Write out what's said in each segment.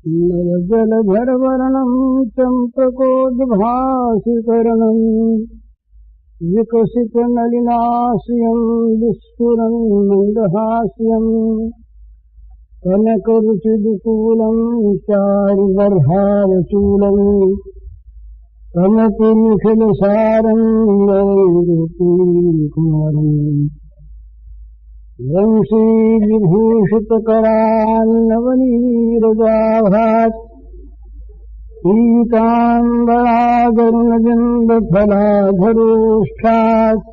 नवजलधरवर्णम् चम्पकोद्भासिकरणम् विकसितनलिनास्यम् विस्फुरन् मन्दहास्यम् कनकरुचिदुकूलम् चारुबर्हावचूलम् कनकनिखिलसारम् नवैरुकुमारम् वंशीविभूषितकरान्नवनीरजाभात् पीताम्बरागरुणजन्दफलाधरोष्ठात्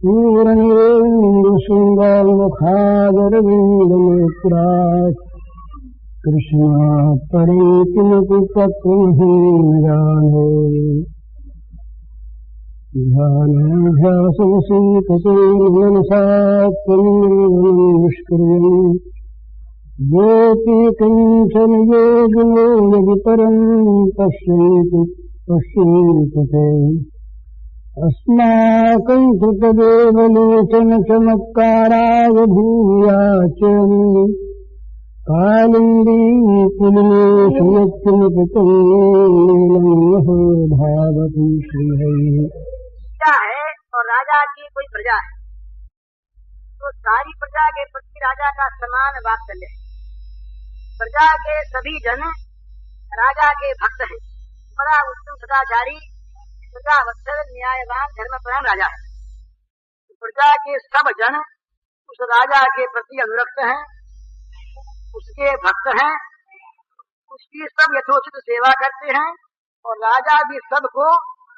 पूर्णेन्दुशृङ्गामुखादरविन्दनेत्रात् कृष्णात् परे किमपि तत्त्वमहि न जाने ध्यानाभ्यासवशीकतेन मनसा त्वन्निष्क्रियम् योऽपि कञ्चन योगिनो यदि परम् पश्यन्तु ते अस्माकम् कृतदेव लोचनचमत्काराय भूयाचन् कालिन्दी पुलिनेषु यत्किमपि भावति श्रीहरिः। है और राजा की कोई प्रजा है तो सारी प्रजा के प्रति राजा का समान वात्सल्य है। प्रजा के सभी जन राजा के भक्त हैं। बड़ा उत्तम सदाचारी प्रजा वत्सल न्यायवान धर्मपरायण राजा है। प्रजा के सब जन उस राजा के प्रति अनुरक्त हैं, उसके भक्त हैं, उसकी सब यथोचित सेवा करते हैं और राजा भी सबको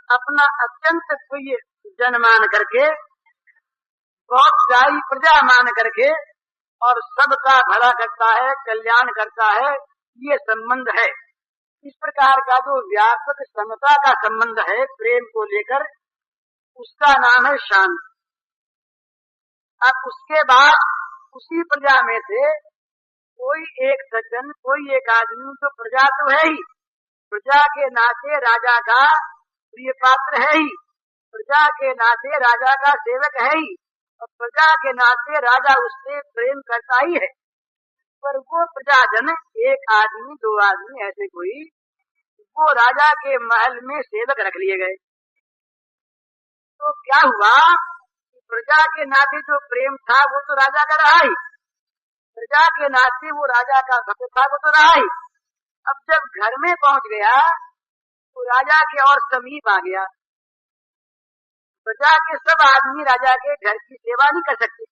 अपना अत्यंत प्रिय जन मान करके, बहुत प्यारी प्रजा मान करके और सबका भला करता है, कल्याण करता है। ये संबंध है। इस प्रकार का जो व्यापक समता का संबंध है प्रेम को लेकर, उसका नाम है शांति। अब उसके बाद उसी प्रजा में से कोई एक सज्जन, कोई एक आदमी, तो प्रजा तो है ही, प्रजा के नाते राजा का प्रिय पात्र है ही, प्रजा के नाते राजा का सेवक है ही और प्रजा के नाते राजा उससे प्रेम करता ही है। पर वो प्रजाजन एक आदमी, दो आदमी, ऐसे कोई, वो राजा के महल में सेवक रख लिए गए। तो क्या हुआ, प्रजा के नाते जो प्रेम था वो तो राजा का रहा ही, प्रजा के नाते वो राजा का भक्त था वो तो रहा ही। अब जब घर में पहुंच गया तो राजा के और समीप आ गया। प्रजा के सब आदमी राजा के घर की सेवा नहीं कर सकते।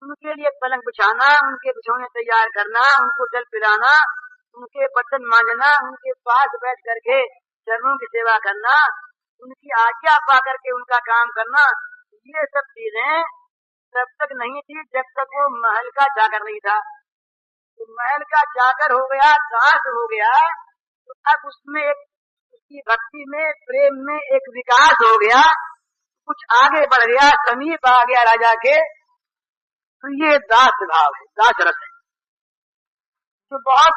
उनके लिए पलंग बिछाना, उनके बिछौने तैयार करना, उनको जल पिलाना, उनके बर्तन मांजना, उनके पास बैठ करके चरणों की सेवा करना, उनकी आज्ञा पा करके उनका काम करना, ये सब चीजें तब तक नहीं थी जब तक वो महल का चाकर नहीं था। तो महल का चाकर हो गया, दास हो गया, तो अब उसमें एक, उसकी भक्ति में, प्रेम में एक विकास हो गया, कुछ आगे बढ़ गया, समीप आ गया राजा के। तो ये दास भाव है, दास रस है। जो बहुत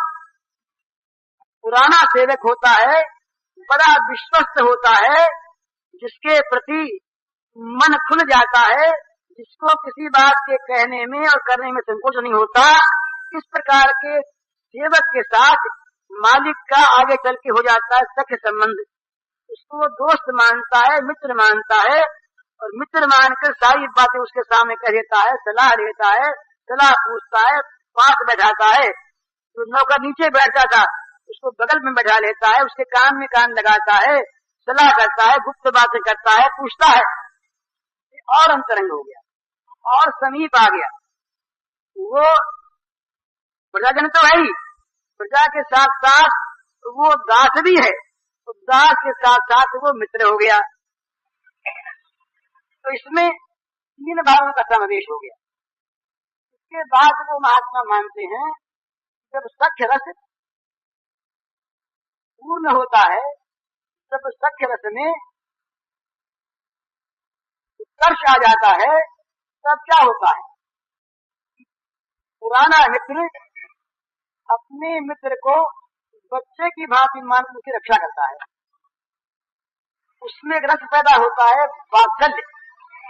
पुराना सेवक होता है, बड़ा विश्वस्त होता है, जिसके प्रति मन खुल जाता है, जिसको किसी बात के कहने में और करने में संकोच नहीं होता, इस प्रकार के सेवक के साथ मालिक का आगे चल के हो जाता है सख्य संबंध। उसको दोस्त मानता है, मित्र मानता है और मित्र मानकर सारी बातें उसके सामने कह देता है, सलाह लेता है, सलाह पूछता है, पास बैठाता है। जो नौकर नीचे बैठता था उसको बगल में बैठा लेता है, उसके कान में कान लगाता है, सलाह करता है, गुप्त बातें करता है, पूछता है। और अंतरंग हो गया और समीप आ गया। वो प्रजाजन तो है ही, प्रजा के साथ साथ वो दास भी है, तो दास के साथ साथ वो मित्र हो गया। तो इसमें तीन भावों का समावेश हो गया। इसके बाद वो महात्मा मानते हैं जब सख्य रस पूर्ण होता है, जब सख्य रस में उत्कर्ष आ जाता है, तब क्या होता है, पुराना मित्र अपने मित्र को बच्चे की भांति मान उसकी रक्षा करता है। उसमें रस पैदा होता है वात्सल्य,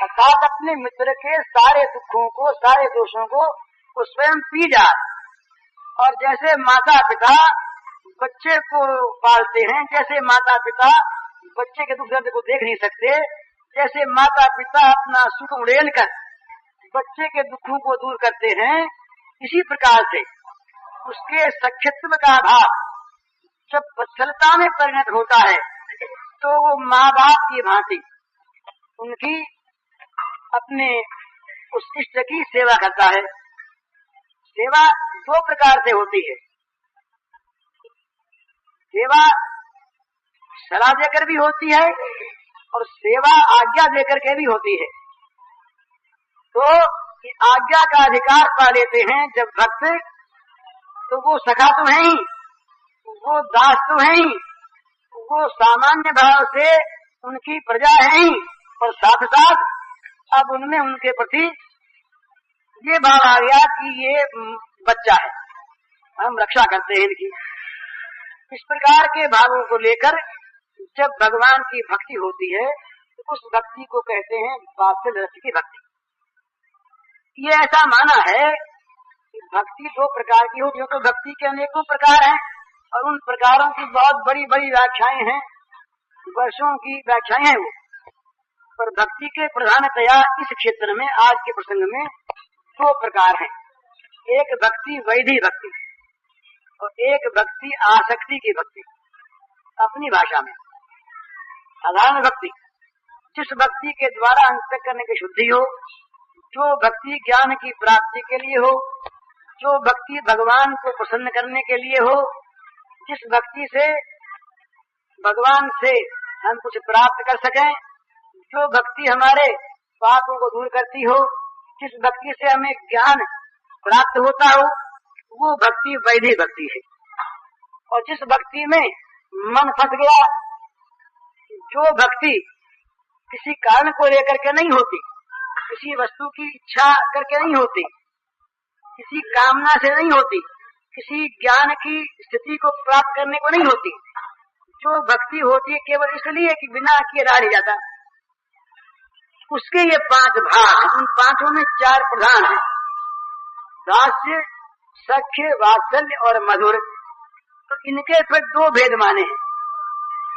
अर्थात अपने मित्र के सारे दुखों को, सारे दोषों को वो स्वयं पी जाए और जैसे माता पिता बच्चे को पालते हैं, जैसे माता पिता बच्चे के दुख दर्द को देख नहीं सकते, जैसे माता पिता अपना सुख उड़ेल कर बच्चे के दुखों को दूर करते हैं, इसी प्रकार से उसके सख्यत्व का भाव जब वत्सलता में परिणत होता है तो वो माँ बाप की भांति उनकी अपने उस इष्ट की सेवा करता है। सेवा दो प्रकार से होती है, सेवा सलाह देकर भी होती है और सेवा आज्ञा देकर के भी होती है। तो आज्ञा का अधिकार पा लेते हैं जब भक्त, तो वो सखा तो है ही, वो दास तो है ही, वो सामान्य भाव से उनकी प्रजा है ही, और साथ साथ अब उनमें उनके प्रति ये भाव आ गया कि ये बच्चा है, हम रक्षा करते हैं इनकी। इस प्रकार के भावों को लेकर जब भगवान की भक्ति होती है तो उस भक्ति को कहते हैं वात्सल्य रस की भक्ति। ये ऐसा माना है कि भक्ति दो प्रकार की होती है, तो भक्ति के अनेकों प्रकार हैं और उन प्रकारों की बहुत बड़ी बड़ी व्याख्याएं हैं, वर्षों की व्याख्याएं हैं वो, पर भक्ति के प्रधानतया इस क्षेत्र में आज के प्रसंग में दो प्रकार हैं। एक भक्ति वैधि भक्ति और एक भक्ति आसक्ति की भक्ति। अपनी भाषा में साधारण भक्ति, जिस भक्ति के द्वारा अंतःकरण की शुद्धि हो, जो भक्ति ज्ञान की प्राप्ति के लिए हो, जो भक्ति भगवान को प्रसन्न करने के लिए हो, जिस भक्ति से भगवान से हम कुछ प्राप्त कर सकें, जो भक्ति हमारे पापों को दूर करती हो, जिस भक्ति से हमें ज्ञान प्राप्त होता हो, वो भक्ति वैधि भक्ति है। और जिस भक्ति में मन फंस गया, जो भक्ति किसी कारण को लेकर के नहीं होती, किसी वस्तु की इच्छा करके नहीं होती, किसी कामना से नहीं होती, किसी ज्ञान की स्थिति को प्राप्त करने को नहीं होती, जो भक्ति होती है केवल इसलिए कि बिना किए रहा नहीं जाता, उसके ये पांच भाग, उन पांचों में चार प्रधान हैं, दास्य, सख्य, वात्सल्य और मधुर। तो इनके फिर दो भेद माने हैं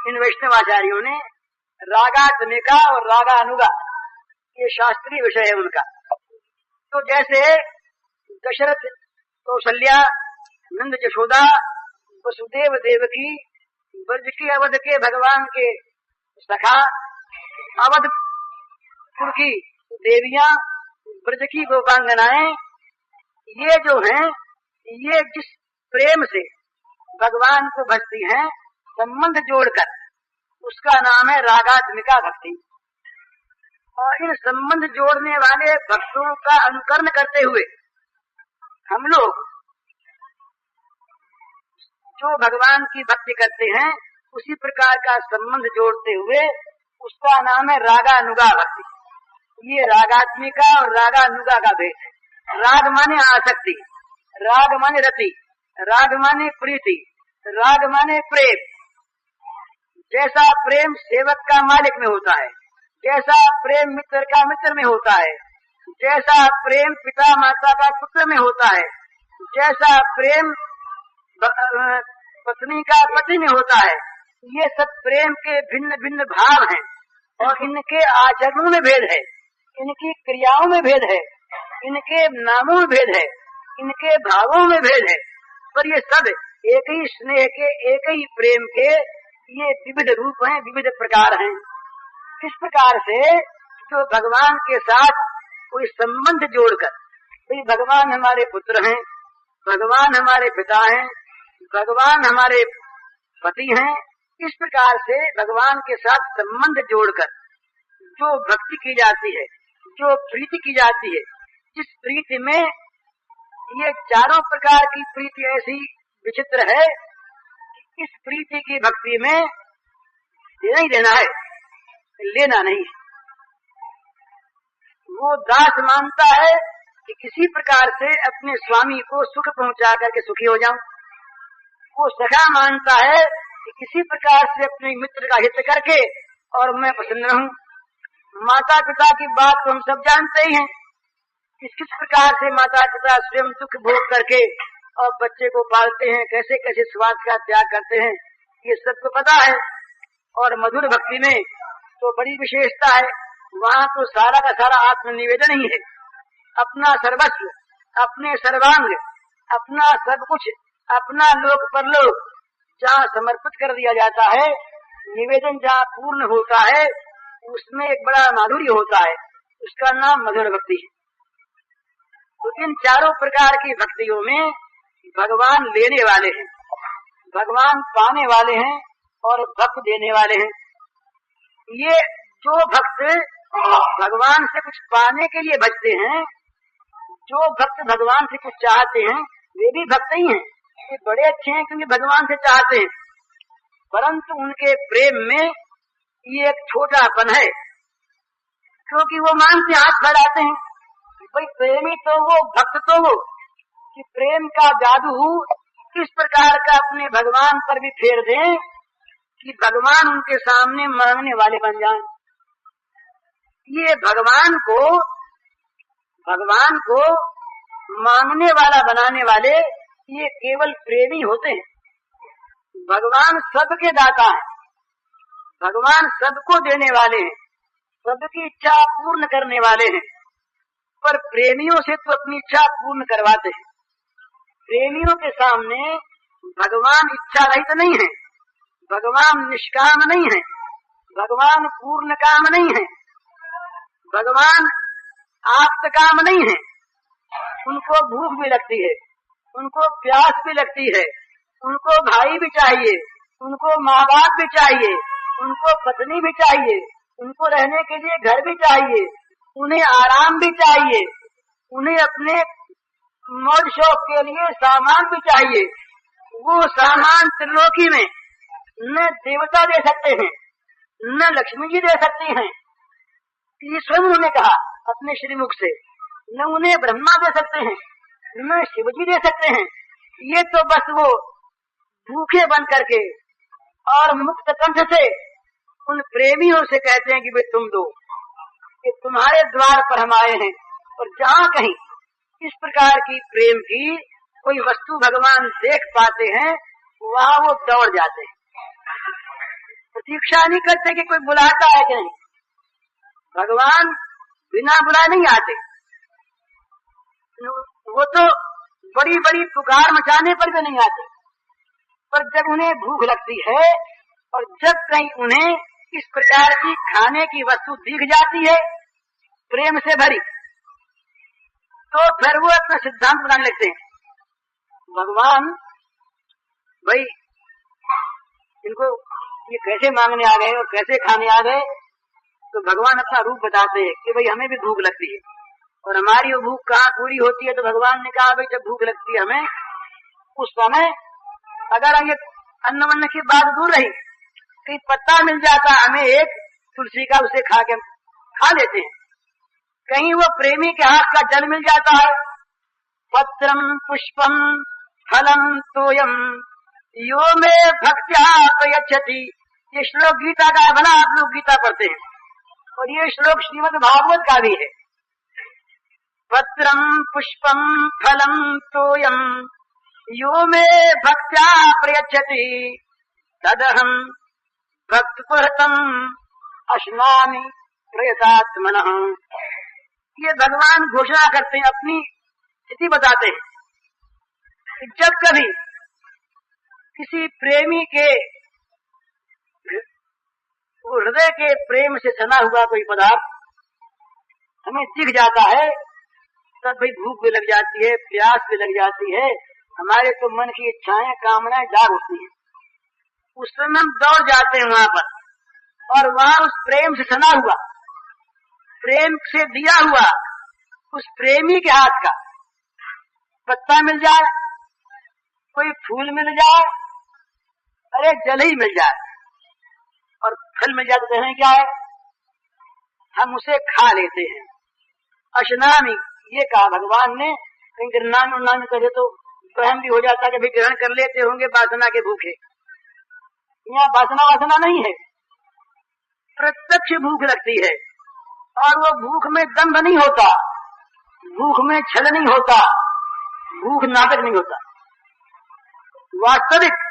इन वैष्णवाचार्यों ने, रागात्मिका और रागानुगा, ये शास्त्रीय विषय है उनका। तो जैसे दशरथ, कौशल्या, नंद, यशोदा, वसुदेव देवकी, ब्रज की अवध के भगवान के सखा, अवधपुर की देवियां, ब्रज की गोपांगनाएं, ये जो हैं, ये जिस प्रेम से भगवान को भजती हैं, संबंध जोड़कर, उसका नाम है रागात्मिका भक्ति। और इन संबंध जोड़ने वाले भक्तों का अनुकरण करते हुए हम लोग जो भगवान की भक्ति करते हैं, उसी प्रकार का संबंध जोड़ते हुए उसका नाम है रागानुगा भक्ति। ये रागात्मिका और रागानुगा का भेद है। राग माने आसक्ति, राग माने रति, राग माने प्रीति, राग माने प्रेम। जैसा प्रेम सेवक का मालिक में होता है, जैसा प्रेम मित्र का मित्र में होता है, जैसा प्रेम पिता माता का पुत्र में होता है, जैसा प्रेम पत्नी का पति में होता है, ये सब प्रेम के भिन्न भिन्न भाव हैं और इनके आचरणों में भेद है, इनकी क्रियाओं में भेद है, इनके नामों में भेद है, इनके भावों में भेद है, पर ये सब एक ही स्नेह के, एक ही प्रेम के ये विविध रूप हैं, विविध प्रकार हैं। इस प्रकार से जो भगवान के साथ कोई संबंध जोड़कर, भाई भगवान हमारे पुत्र हैं, भगवान हमारे पिता हैं, भगवान हमारे पति हैं, इस प्रकार से भगवान के साथ संबंध जोड़कर जो भक्ति की जाती है, जो प्रीति की जाती है, जिस प्रीति में ये चारों प्रकार की प्रीति ऐसी विचित्र है, इस प्रीति की भक्ति में देना ही देना है, लेना नहीं। वो दास मानता है कि किसी प्रकार से अपने स्वामी को सुख पहुंचा करके सुखी हो जाऊं, वो सखा मानता है कि किसी प्रकार से अपने मित्र का हित करके और मैं प्रसन्न रहूं। माता पिता की बात तो हम सब जानते ही हैं, किस किस प्रकार से माता पिता स्वयं दुख भोग करके और बच्चे को पालते हैं, कैसे कैसे स्वाद का त्याग करते हैं, ये सबको पता है। और मधुर भक्ति में तो बड़ी विशेषता है, वहाँ तो सारा का सारा आत्मनिवेदन ही है। अपना सर्वस्व, अपने सर्वांग, अपना सब कुछ, अपना लोक परलोक जहाँ समर्पित कर दिया जाता है, निवेदन जहाँ पूर्ण होता है, उसमें एक बड़ा माधुर्य होता है, उसका नाम मधुर भक्ति है। तो इन चारों प्रकार की भक्तियों में भगवान लेने वाले हैं, भगवान पाने वाले हैं और भक्त देने वाले हैं। ये जो भक्त भगवान से कुछ पाने के लिए भजते हैं, जो भक्त भगवान से कुछ चाहते हैं, वे भी भक्त ही हैं। ये बड़े अच्छे हैं क्योंकि भगवान से चाहते हैं, परंतु उनके प्रेम में ये एक छोटापन है, क्योंकि वो मान से हाथ फैलाते हैं। भाई प्रेमी तो वो, भक्त तो वो, कि प्रेम का जादू किस प्रकार का अपने भगवान पर भी फेर दें कि भगवान उनके सामने मांगने वाले बन जाएं। ये भगवान को मांगने वाला बनाने वाले ये केवल प्रेमी होते हैं। भगवान सबके दाता है, भगवान सबको देने वाले हैं, सबकी इच्छा पूर्ण करने वाले हैं, पर प्रेमियों से तो अपनी इच्छा पूर्ण करवाते हैं। प्रेमियों के सामने भगवान इच्छा रहित नहीं है, भगवान निष्काम नहीं है, भगवान पूर्ण काम नहीं है, भगवान आप्त काम नहीं है। उनको भूख भी लगती है, उनको प्यास भी लगती है, उनको भाई भी चाहिए, उनको माँ बाप भी चाहिए, उनको पत्नी भी चाहिए, उनको रहने के लिए घर भी चाहिए, उन्हें आराम भी चाहिए, उन्हें अपने मौज शौक के लिए सामान भी चाहिए। वो सामान त्रिलोकी में न देवता दे सकते हैं, न लक्ष्मी जी दे सकती हैं, ये स्वयं उन्होंने कहा अपने श्रीमुख से। न उन्हें ब्रह्मा दे सकते हैं, न शिव जी दे सकते हैं। ये तो बस वो भूखे बन करके और मुक्त कंठ से उन प्रेमियों से कहते हैं कि भाई तुम दो, कि तुम्हारे द्वार पर हम आए हैं। और जहाँ कहीं इस प्रकार की प्रेम की कोई वस्तु भगवान देख पाते हैं, वहाँ वो दौड़ जाते हैं, प्रतीक्षा नहीं करते कि कोई बुलाता है कि नहीं। भगवान बिना बुलाए नहीं आते, वो तो बड़ी बड़ी पुकार मचाने पर भी नहीं आते। पर जब उन्हें भूख लगती है और जब कहीं उन्हें इस प्रकार की खाने की वस्तु दिख जाती है प्रेम से भरी, तो फिर वो अपना सिद्धांत बनाने लगते हैं। भगवान भाई इनको ये कैसे मांगने आ गए और कैसे खाने आ गए, तो भगवान अपना रूप बताते हैं कि भाई हमें भी भूख लगती है। और हमारी वो भूख कहाँ पूरी होती है, तो भगवान ने कहा भाई जब भूख लगती है हमें, उस समय अगर ये अन्न वन्न की बात दूर रही, कहीं पत्ता मिल जाता हमें एक तुलसी का, उसे खा लेते हैं। कहीं वो प्रेमी के हाथ का जल मिल जाता है, पत्रम पुष्पम फलम तोयम यो में भक्त्या प्रयच्छति। ये श्लोक गीता का है, भला आप लोग गीता पढ़ते हैं, और ये श्लोक श्रीमद् भागवत का भी है। पत्रम पुष्पम फलम तोयम यो में भक्त्या प्रयच्छति तदहम भक्त पुरतम अश्नामि प्रयतात्मनः। ये भगवान घोषणा करते हैं, अपनी स्थिति बताते हैं कि जब कभी किसी प्रेमी के हृदय के प्रेम से सना हुआ कोई पदार्थ हमें दिख जाता है, तब भाई भूख भी लग जाती है, प्यास भी लग जाती है, हमारे तो मन की इच्छाएं कामनाएं जाग उठती हैं। उस समय हम दौड़ जाते हैं वहां पर, और वहां उस प्रेम से सना हुआ, प्रेम से दिया हुआ उस प्रेमी के हाथ का पत्ता मिल जाए, कोई फूल मिल जाए, अरे जल ही मिल जाए और फल मिल जाते हैं, क्या है हम उसे खा लेते हैं। अशनामी ये कहा भगवान ने, कहीं गिरनामी उन्नामी करे तो वहम भी हो जाता है कि भाई ग्रहण कर लेते होंगे वासना के भूखे। यहाँ वासना नहीं है, प्रत्यक्ष भूख लगती है, और वो भूख में दंभ नहीं होता, भूख में छल नहीं होता, भूख नाटक नहीं होता। वास्तविक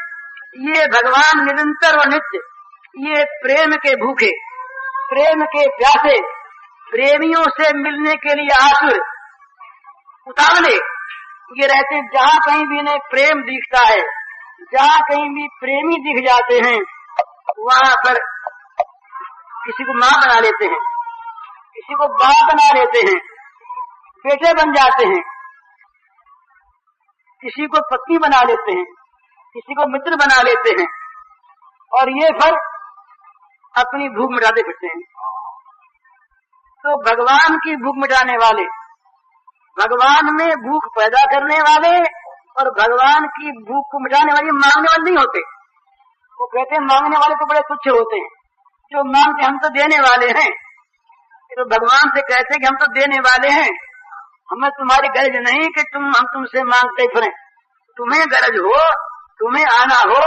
ये भगवान निरंतर और नित्य, ये प्रेम के भूखे, प्रेम के प्यासे, प्रेमियों से मिलने के लिए आतुर, उतावले ये रहते हैं। जहाँ कहीं भी इन्हें प्रेम दिखता है, जहाँ कहीं भी प्रेमी दिख जाते हैं, वहाँ पर किसी को माँ बना लेते हैं, किसी को बाप बना लेते हैं, बेटे बन जाते हैं, किसी को पत्नी बना लेते हैं, किसी को मित्र बना लेते हैं, और ये फिर अपनी भूख मिटाते फिरते हैं। तो भगवान की भूख मिटाने वाले, भगवान में भूख पैदा करने वाले और भगवान की भूख को मिटाने वाले मांगने वाले नहीं होते। वो कहते हैं मांगने वाले तो बड़े तुच्छ होते हैं, जो मांगते हम तो देने वाले हैं। तो भगवान से कहते हैं कि हम तो देने वाले हैं, हमें तुम्हारी गरज नहीं कि हम तुमसे मांगते फिरें। तुम्हें गरज हो, तुम्हें आना हो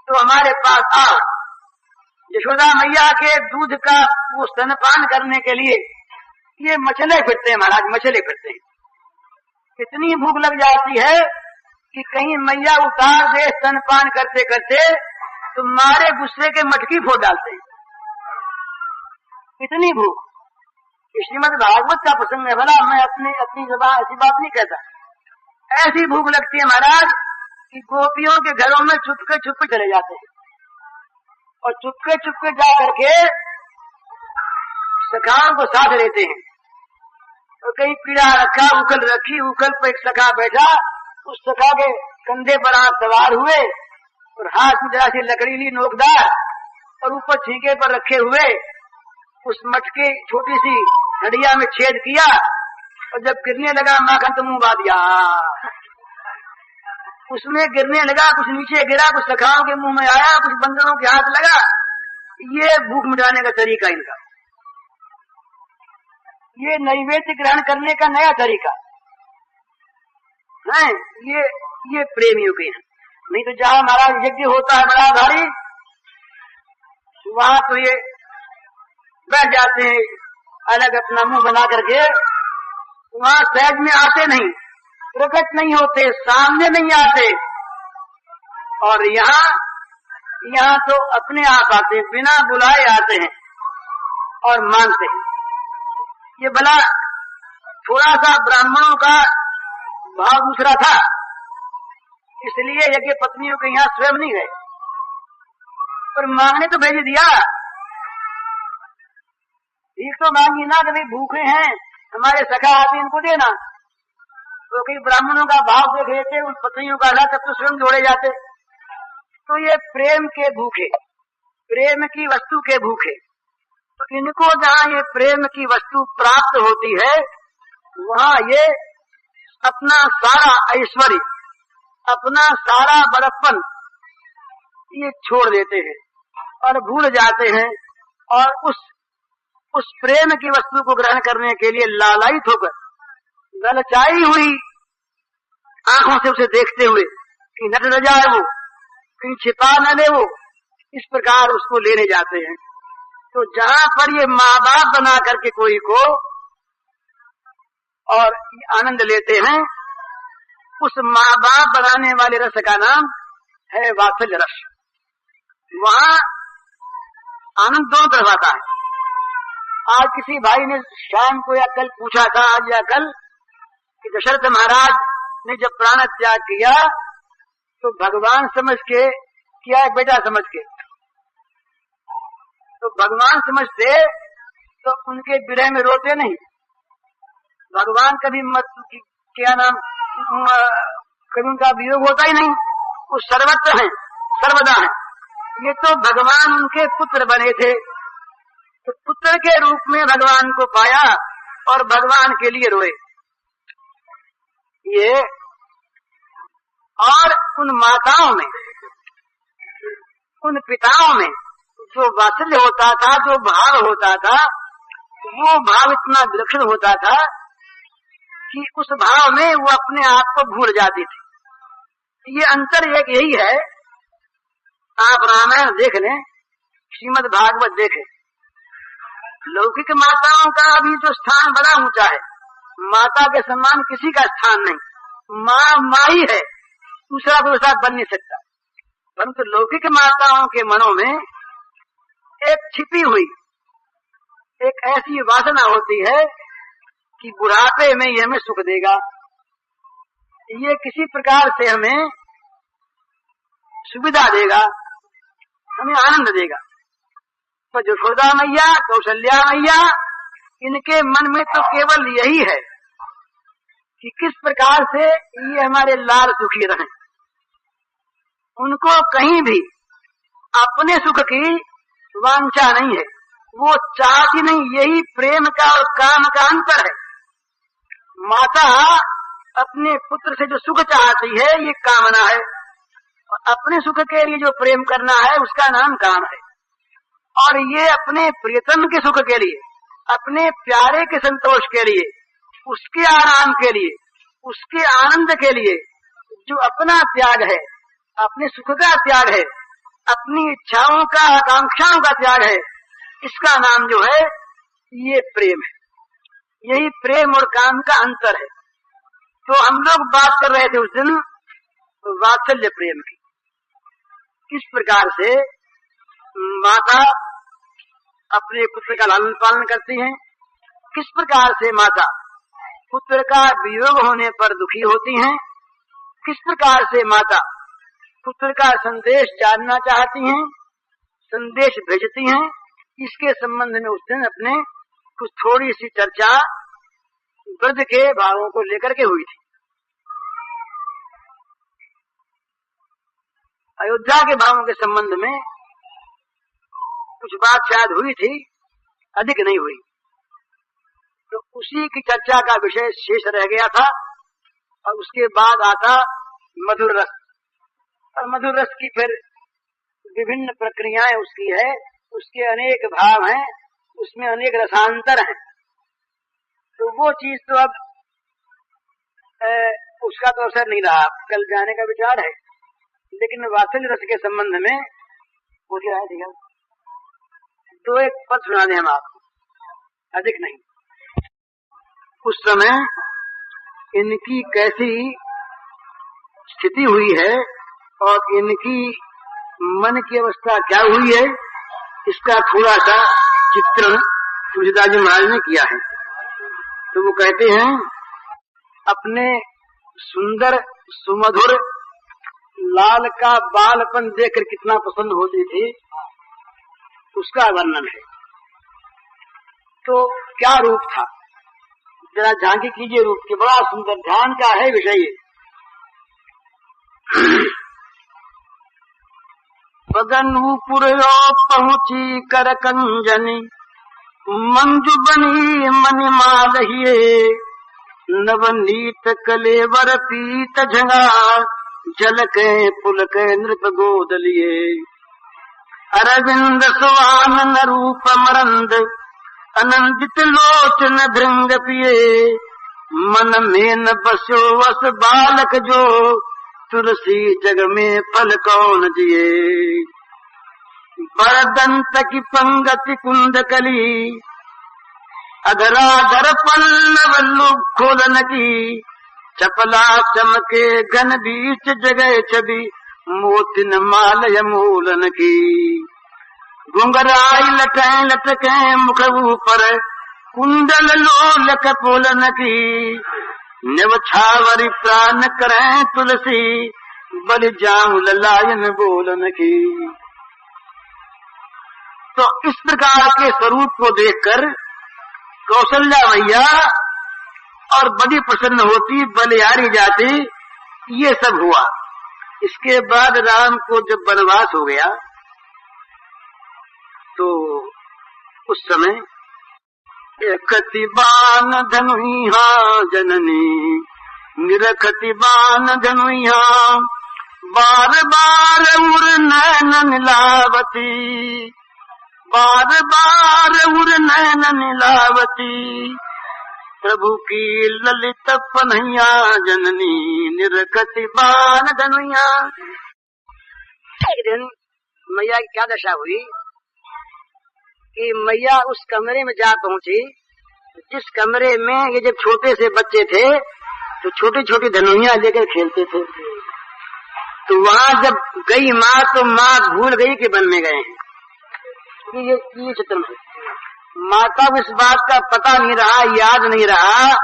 तो हमारे पास आओ। यशोदा मैया के दूध का वो स्तनपान करने के लिए ये मचले फिरते हैं महाराज, मचले फिरते हैं। इतनी भूख लग जाती है कि कहीं मैया उतार दे स्तनपान करते करते तो मारे गुस्से के मटकी फोड़ डालते हैं। इतनी भूख। श्रीमद् भागवत का प्रसंग है, भला मैं अपनी जबान ऐसी बात नहीं कहता। ऐसी भूख लगती है महाराज कि गोपियों के घरों में चुपके चुपके चले जाते हैं और चुपके चुपके जा करके सखाओं को साथ लेते हैं। और कहीं पीड़ा रखा, उखल रखी, उखल पर एक सखा बैठा, उस सखा के कंधे पर आप सवार हुए और हाथ में जरा सी लकड़ी ली नोकदार और ऊपर छींके पर रखे हुए उस मटके छोटी सी हड्डिया में छेद किया और जब गिरने लगा माखन तो मुंह बा दिया। उसमें गिरने लगा, कुछ नीचे गिरा, कुछ सखाओं के मुंह में आया, कुछ बंदरों के हाथ लगा। ये भूख मिटाने का तरीका इनका, ये नैवेद्य ग्रहण करने का नया तरीका है। ये प्रेमियों के हैं। नहीं तो जहाँ महाराज यज्ञ होता है बड़ा भारी, वहाँ तो ये बैठ जाते हैं अलग अपना मुंह बना करके, वहाँ सहज में आते नहीं, प्रकट नहीं होते, सामने नहीं आते। और यहाँ तो अपने आप आते हैं, बिना बुलाए आते हैं और मानते हैं। ये भला थोड़ा सा ब्राह्मणों का भाव दूसरा था, इसलिए यज्ञ पत्नियों के यहाँ स्वयं नहीं गए, पर मांगने तो भेज दिया। भीख तो मांगी ना कि भाई भूखे हैं, हमारे सखा आते इनको देना। तो कई ब्राह्मणों का भाव देख लेते, उन पत्नियों का तब तो स्वयं जोड़े जाते। तो ये प्रेम के भूखे, प्रेम की वस्तु के भूखे। तो इनको जहाँ ये प्रेम की वस्तु प्राप्त होती है, वहाँ ये अपना सारा ऐश्वर्य, अपना सारा बड़प्पन ये छोड़ देते हैं और भूल जाते हैं, और उस प्रेम की वस्तु को ग्रहण करने के लिए लालायित होकर, ललचाई हुई आंखों से उसे देखते हुए कि नट न जाए वो, कहीं छिपा न ले वो, इस प्रकार उसको लेने जाते हैं। तो जहाँ पर ये माँ बाप बना करके कोई को और आनंद लेते हैं, उस माँ बाप बनाने वाले रस का नाम है वात्सल्य रस। वहाँ आनंद दोनों तरफ आता है। आज किसी भाई ने शाम को या कल पूछा था, आज या कल, कि दशरथ महाराज ने जब प्राण त्याग किया तो भगवान समझ के किया, बेटा समझ के। तो भगवान समझते तो उनके विरह में रोते नहीं। भगवान कभी क्या नाम, कभी उनका वियोग होता ही नहीं, वो सर्वत्र है, सर्वदा है। ये तो भगवान उनके पुत्र बने थे, तो पुत्र के रूप में भगवान को पाया और भगवान के लिए रोए। ये और उन माताओं में, उन पिताओं में जो वात्सल्य होता था, जो भाव होता था, वो भाव इतना विलक्षण होता था कि उस भाव में वो अपने आप को भूल जाती थी। ये अंतर एक यही है। आप रामायण देख लें, श्रीमद् भागवत देखें, लौकिक माताओं का अभी जो स्थान बड़ा ऊंचा है, माता के समान किसी का स्थान नहीं। माँ माँ ही है, दूसरा कोई साथ बन नहीं सकता। परंतु लौकिक माताओं के मनों में एक छिपी हुई एक ऐसी वासना होती है कि बुढ़ापे में ये हमें सुख देगा, ये किसी प्रकार से हमें सुविधा देगा, हमें आनंद देगा। तो यशोदा मैया, कौशल्या मैया, इनके मन में तो केवल यही है कि किस प्रकार से ये हमारे लाल सुखी रहें। उनको कहीं भी अपने सुख की वांछा नहीं है, वो चाहती नहीं। यही प्रेम का और काम का अंतर है। माता अपने पुत्र से जो सुख चाहती है ये कामना है, और अपने सुख के लिए जो प्रेम करना है उसका नाम काम है। और ये अपने प्रियतम के सुख के लिए, अपने प्यारे के संतोष के लिए, उसके आराम के लिए, उसके आनंद के लिए जो अपना त्याग है, अपने सुख का त्याग है, अपनी इच्छाओं का, आकांक्षाओं का त्याग है, इसका नाम जो है ये प्रेम है। यही प्रेम और काम का अंतर है। तो हम लोग बात कर रहे थे उस दिन वात्सल्य प्रेम की। किस प्रकार से माता अपने पुत्र का लालन पालन करती हैं, किस प्रकार से माता पुत्र का वियोग होने पर दुखी होती हैं, किस प्रकार से माता पुत्र का संदेश जानना चाहती हैं, संदेश भेजती हैं, इसके संबंध में उस दिन अपने कुछ थोड़ी सी चर्चा ब्रज के भावों को लेकर के हुई थी। अयोध्या के भावों के संबंध में कुछ बात शायद हुई थी, अधिक नहीं हुई। तो उसी की चर्चा का विषय शेष रह गया था। और उसके बाद आता मधुर रस। और मधुर रस की फिर विभिन्न प्रक्रियाएं उसकी है, उसके अनेक भाव हैं, उसमें अनेक रसांतर हैं। तो वो चीज तो अब उसका तो असर नहीं रहा, कल जाने का विचार है। लेकिन वात्सल्य रस के संबंध में हो गया है। ठीक है, तो एक पद सुना दें हम आपको, अधिक नहीं। उस समय इनकी कैसी स्थिति हुई है और इनकी मन की अवस्था क्या हुई है, इसका थोड़ा सा चित्रण तुलसीदास जी महाराज ने किया है। तो वो कहते हैं, अपने सुंदर सुमधुर लाल का बालपन देखकर कितना पसंद होती थी, उसका वर्णन है। तो क्या रूप था, जरा झांकी कीजिए रूप के, बड़ा सुंदर, ध्यान का है विषय। बगनूपुर पहुंची कर कंजनी, मंजू बनी मणिमालहिए, नवनीत कलेवर पीत झंगा, झलके पुलके नृप गोद लिए। अरविंद सुवान रूप मरंद, अनंदित लोचन भृंग पिए, मन में न बसो वस बालक जो, तुलसी जग में फल कौन जिए। बरदंत की पंगति कुंद कली, अधराधर पल्लव खोलन की, चपला चमके घन बीच जगह छवि, मोतिन मालय मूलन की। घुंघराई लटें लटके मुख ऊपर, कुंडल लोलक पोलन की। निवछावरी प्राण करें तुलसी, बल जाऊं ललायन बोलन की। तो इस प्रकार के स्वरूप को देखकर कौशल्या मैया और बड़ी प्रसन्न होती, बलिहारी जाती। ये सब हुआ। इसके बाद राम को जब वनवास हो गया तो उस समय एकति बान धनुहा जननी, निरखति बान धनुहा, बार बार उर नैन नीलावती, बार बार उर नैन नीलावती। प्रभु की ललित पनैया जननी, निरखति बान धनुहा। एक दिन मैया की क्या दशा हुई कि मैया उस कमरे में जा पहुंची जिस कमरे में ये जब छोटे से बच्चे थे तो छोटी छोटी धनुइयां लेकर खेलते थे। तो वहां जब गई माँ तो माँ भूल गई कि वन में गए हैं। ये चित्र में माता को इस बात का पता नहीं रहा, याद नहीं रहा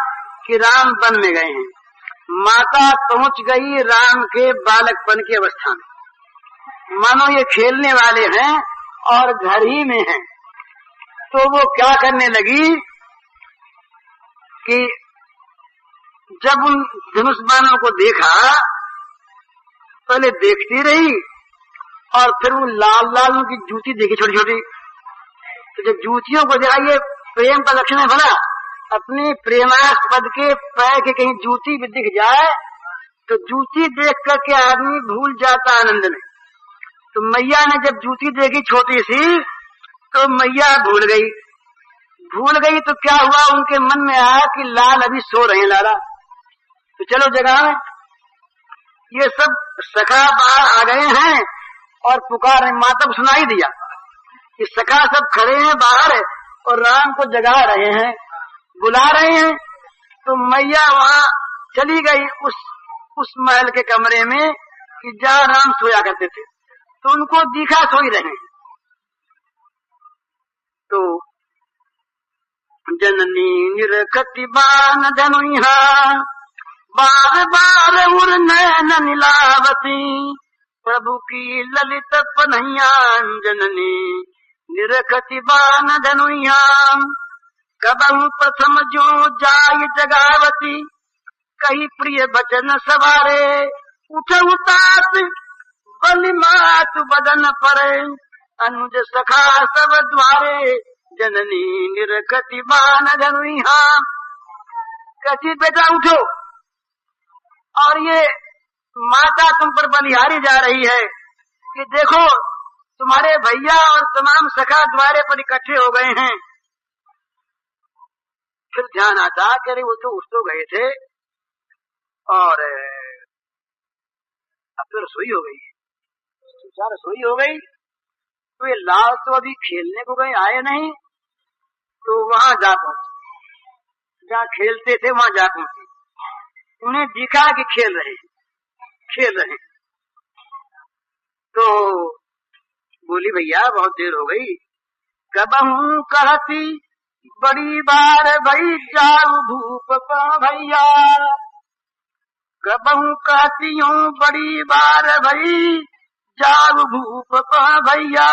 कि राम वन में गए हैं। माता पहुंच गई राम के बालकपन की अवस्था में, मानो ये खेलने वाले हैं और घर ही में हैं। तो वो क्या करने लगी कि जब उन धनुष बाणों को देखा, पहले देखती रही और फिर वो लाल लाल उनकी जूती देखी छोटी छोटी। तो जब जूतियों को देखा, ये प्रेम का लक्षण है भला, अपने प्रेमास्पद के पैर के कहीं जूती भी दिख जाए तो जूती देख करके आदमी भूल जाता आनंद में। तो मैया ने जब जूती देखी छोटी सी तो मैया भूल गई। तो क्या हुआ, उनके मन में आया कि लाल अभी सो रहे हैं लाला, तो चलो जगाएं। ये सब सखा बाहर आ गए हैं और पुकार रहे, माता को सुनाई दिया कि सखा सब खड़े हैं बाहर और राम को जगा रहे हैं, बुला रहे हैं। तो मैया वहां चली गई उस महल के कमरे में कि जहाँ राम सोया करते थे। तो उनको दिखा सोई रहे। तो जननी निरखति बान धनुहा बार बार उर नैन नीलावती प्रभु की ललित पनैया जननी निरखति बान धनुहा कबहु प्रथम जो जाय जगावती कही प्रिय बचन सवारे उठ उतात बलि मातु बदन परे अनुज सखा सब द्वारे जननी निरखति बान धनुहा। कहती बेटा उठो, और ये माता तुम पर बलिहारी जा रही है कि देखो तुम्हारे भैया और तमाम सखा द्वारे पर इकट्ठे हो गए हैं। फिर ध्यान आता कि अरे वो तो उठ तो गए थे और अब तो रसोई हो गई, रसोई हो गई। तो ये लाल तो अभी खेलने को गए, आए नहीं। तो वहां जा पहुंचे, जहाँ खेलते थे वहां जा पहुंचे। उन्हें दिखा कि खेल रहे। तो बोली भैया बहुत देर हो गई। कबहू कहती बड़ी बार भई जाऊ धूप पा भैया, कबहू कहती हूँ बड़ी बार भई जाऊ भूप पा भैया।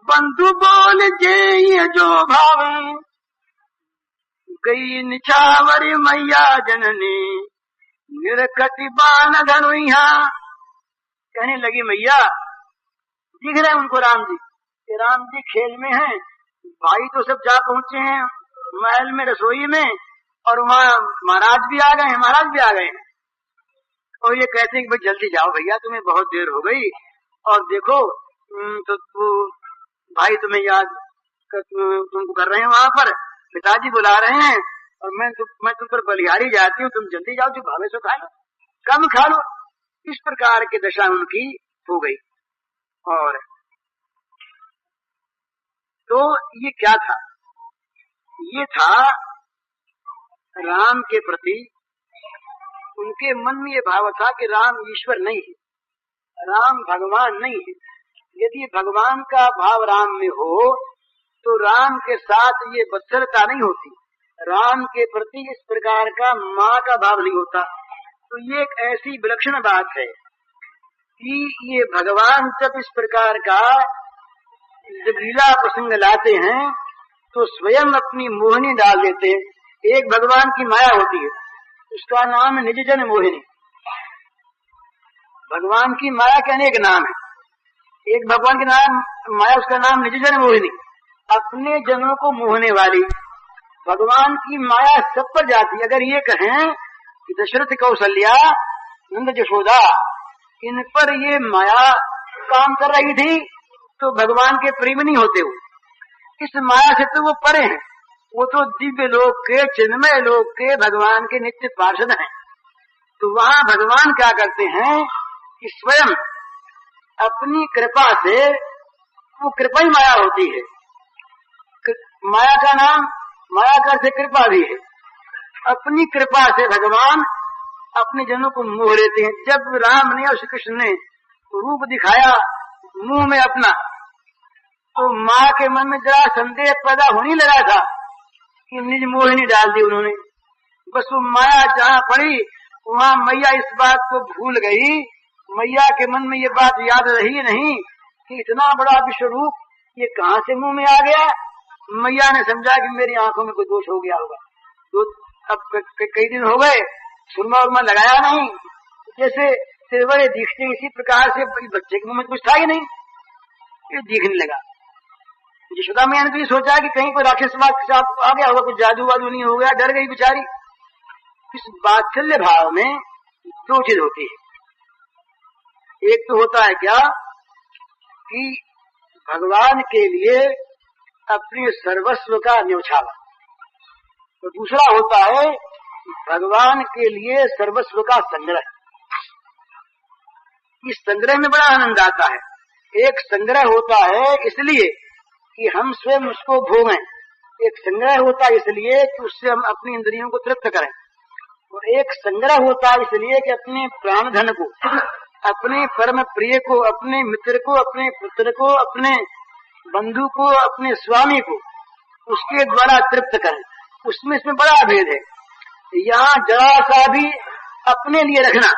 बंधु बोल जे जो भावे गई निछावरी मैया जननी निरखति बान धनुहा। कहने लगी मैया, दिख रहे उनको राम जी कि राम जी खेल में हैं, भाई तो सब जा पहुंचे हैं महल में रसोई में, और वहाँ महाराज भी आ गए हैं। और ये कहते हैं कि भाई जल्दी जाओ भैया, तुम्हें बहुत देर हो गई, और देखो तो भाई तुम्हें याद तुमको कर रहे हैं, वहां पर पिताजी बुला रहे हैं, और मैं तुम पर बलिहारी जाती हूँ, तुम जल्दी जाओ, जो भावे सो खा लो, कम खा लो। इस प्रकार की दशा उनकी हो गई। और तो ये क्या था, ये था राम के प्रति उनके मन में ये भाव था कि राम ईश्वर नहीं है, राम भगवान नहीं है। यदि भगवान का भाव राम में हो तो राम के साथ ये बत्सरता नहीं होती, राम के प्रति इस प्रकार का माँ का भाव नहीं होता। तो ये एक ऐसी विलक्षण बात है कि ये भगवान जब इस प्रकार का जब लीला प्रसंग लाते हैं तो स्वयं अपनी मोहिनी डाल देते हैं। एक भगवान की माया होती है, उसका नाम है निज जन मोहिनी। भगवान की माया के अनेक नाम है, एक भगवान के नाम माया, उसका नाम निज जन मोहिनी, अपने जनों को मोहने वाली। भगवान की माया सब पर जाती। अगर ये कहें कि दशरथ कौशल्या नंद यशोदा इन पर ये माया काम कर रही थी तो भगवान के प्रेम नहीं होते वो, इस माया से तो वो परे हैं, वो तो दिव्य लोक के चिन्मय लोक के भगवान के नित्य पार्षद हैं। तो वहाँ भगवान क्या करते हैं कि स्वयं अपनी कृपा से, वो कृपा ही माया होती है, माया का नाम माया का से कृपा भी है। अपनी कृपा से भगवान अपने जनों को मोह लेते हैं। जब राम ने और श्री कृष्ण ने रूप दिखाया मुंह में अपना, तो माँ के मन में जरा संदेह पैदा होने लगा था कि निज मोहिनी डाल दी उन्होंने। बस वो माया जहाँ पड़ी वहाँ मैया इस बात को भूल गई। मैया के मन में ये बात याद रही नहीं कि इतना बड़ा विश्व रूप ये कहाँ से मुंह में आ गया। मैया ने समझा कि मेरी आंखों में कोई दोष हो गया होगा। तो अब कई दिन हो गए, सुरमा उरमा लगाया नहीं, जैसे तिरवरे दिखते इसी प्रकार से बच्चे के मुंह में कुछ था ही नहीं, ये दिखने लगा। यशोदा मैया ने तो ये सोचा कि कहीं कोई राक्षस आ गया होगा, कुछ जादू वादू नहीं हो गया, डर गई बेचारी। इस वात्सल्य भाव में दो चीज होती है। एक तो होता है क्या कि भगवान के लिए अपने सर्वस्व का न्यौछावर, तो दूसरा होता है भगवान के लिए सर्वस्व का संग्रह। इस संग्रह में बड़ा आनंद आता है। एक संग्रह होता है इसलिए कि हम स्वयं उसको भोगें, एक संग्रह होता है इसलिए कि उससे हम अपनी इंद्रियों को तृप्त करें, और एक संग्रह होता है इसलिए कि अपने प्राण धन को, अपने परम प्रिय को, अपने मित्र को, अपने पुत्र को, अपने बंधु को, अपने स्वामी को उसके द्वारा तृप्त करें। उसमें इसमें बड़ा भेद है। यहाँ जरा सा भी अपने लिए रखना,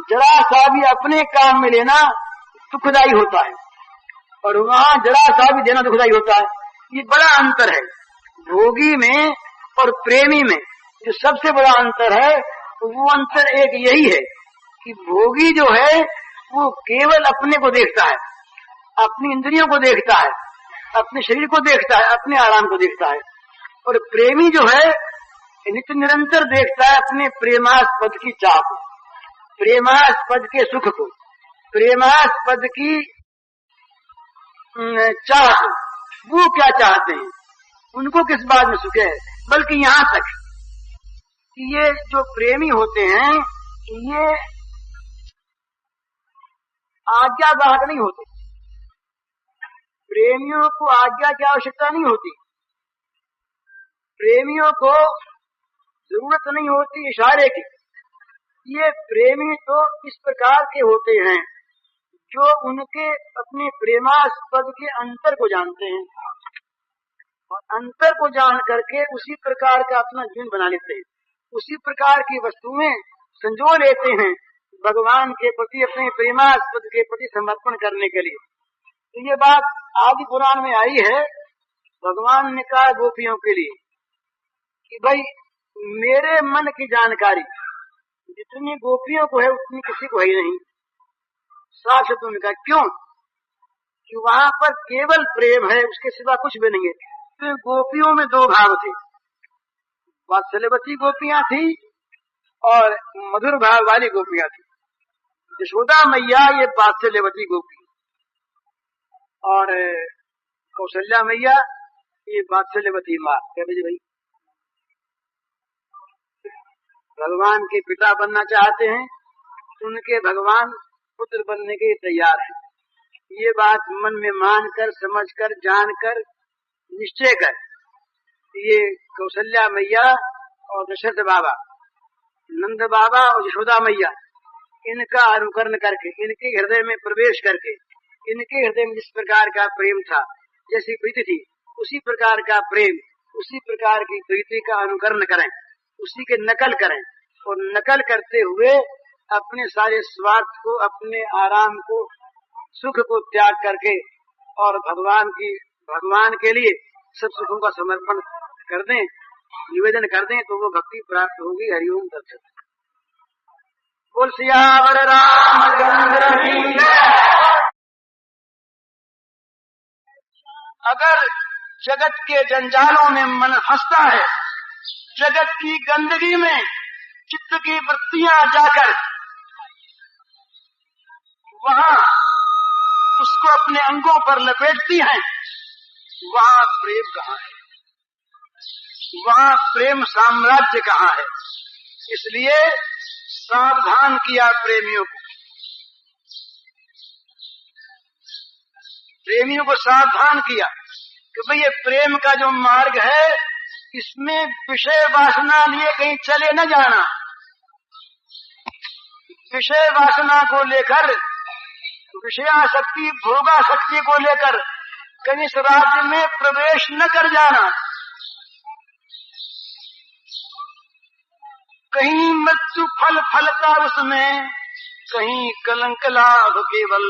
जरा सा भी अपने काम में लेना दुखदायी होता है, और वहाँ जरा सा भी देना दुखदायी होता है। ये बड़ा अंतर है भोगी में और प्रेमी में। जो सबसे बड़ा अंतर है वो अंतर एक यही है कि भोगी जो है वो केवल अपने को देखता है, अपनी इंद्रियों को देखता है, अपने शरीर को देखता है, अपने आराम को देखता है। और प्रेमी जो है नित्य निरंतर देखता है अपने प्रेमास्पद की चाह को, प्रेमास्पद के सुख को, प्रेमास्पद की चाह को। वो क्या चाहते हैं, उनको किस बात में सुख है। बल्कि यहाँ तक कि ये जो प्रेमी होते हैं ये आज्ञावाहक नहीं होते। प्रेमियों को आज्ञा की आवश्यकता नहीं होती, प्रेमियों को जरूरत नहीं होती इशारे की। ये प्रेमी तो इस प्रकार के होते हैं जो उनके अपने प्रेमास्पद के अंतर को जानते हैं, और अंतर को जान करके उसी प्रकार का अपना जीवन बना लेते हैं, उसी प्रकार की वस्तुएं संजो लेते हैं भगवान के प्रति, अपने प्रेमास्पद के प्रति समर्पण करने के लिए। तो ये बात आदि पुराण में आई है। भगवान ने कहा गोपियों के लिए कि भाई मेरे मन की जानकारी जितनी गोपियों को है उतनी किसी को है ही नहीं। साक्षात उनका क्यों कि वहां पर केवल प्रेम है, उसके सिवा कुछ भी नहीं है। तो गोपियों में दो भाव थे, वात्सल्यवती गोपियां थी और मधुर भाव वाली गोपियां थी। यशोदा मैया ये वात्सल्यवती गोपी और कौशल्या मैया ये वात्सल्यवती माँ। क्या भाई भगवान के पिता बनना चाहते हैं, उनके भगवान पुत्र बनने के तैयार हैं। ये बात मन में मानकर, समझकर, जानकर, निश्चय कर ये कौशल्या मैया और दशरथ बाबा, नंद बाबा और यशोदा मैया, इनका अनुकरण करके, इनके हृदय में प्रवेश करके, इनके हृदय में जिस प्रकार का प्रेम था, जैसी प्रीति थी, उसी प्रकार का प्रेम, उसी प्रकार की प्रीति का अनुकरण करें, उसी के नकल करें, और नकल करते हुए अपने सारे स्वार्थ को, अपने आराम को, सुख को त्याग करके और भगवान के लिए सब सुखों का समर्पण कर दें, निवेदन कर दें, तो वो भक्ति प्राप्त होगी। हरिओम दर्शन। बोल सियावर रामचंद्र की। अगर जगत के जंजालों में मन हंसता है, जगत की गंदगी में चित्त की वृत्तियां जाकर वहां उसको अपने अंगों पर लपेटती हैं, वहां प्रेम कहाँ है, वहां प्रेम साम्राज्य कहाँ है। इसलिए सावधान किया प्रेमियों को, प्रेमियों को सावधान किया कि भाई ये प्रेम का जो मार्ग है इसमें विषय वासना लिए कहीं चले न जाना। विषय वासना को लेकर, विषयाशक्ति भोगाशक्ति को लेकर कहीं इस राज्य में प्रवेश न कर जाना। कहीं मृत्यु फल फलता उसमें, कहीं कलंक लाभ केवल।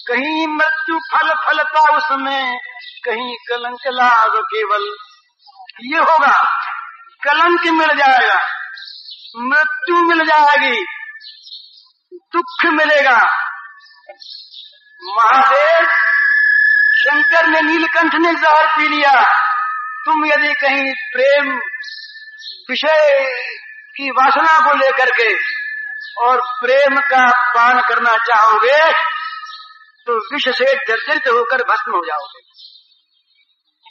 कहीं मृत्यु फल फलता उसमें, कहीं कलंक लाभ केवल। ये होगा, कलंक मिल जाएगा, मृत्यु मिल जाएगी, दुख मिलेगा। महादेव शंकर ने, नीलकंठ ने जहर पी लिया। तुम यदि कहीं प्रेम विषय की वासना को लेकर के और प्रेम का पान करना चाहोगे तो विष से जर्जरित होकर भस्म हो जाओगे।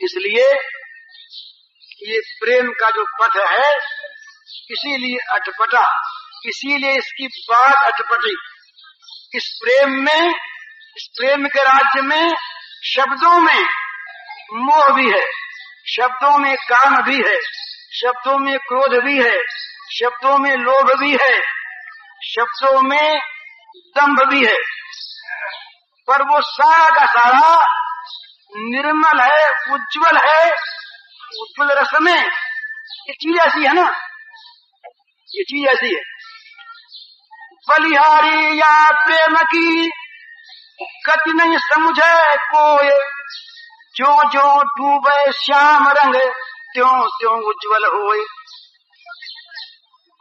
इसलिए ये प्रेम का जो पथ है, इसीलिए अटपटा, इसीलिए इसकी बात अटपटी। इस प्रेम में, इस प्रेम के राज्य में शब्दों में मोह भी है, शब्दों में काम भी है, शब्दों में क्रोध भी है, शब्दों में लोभ भी है, शब्दों में दंभ भी है। पर वो सारा का सारा निर्मल है, उज्जवल है, उज्जवल रस में। ये चीज ऐसी है ना, ये चीज ऐसी है। बलिहारी या प्रेम की गति नहीं समझे कोई, जो जो डूबे श्याम रंग त्यों त्यों उज्जवल होए।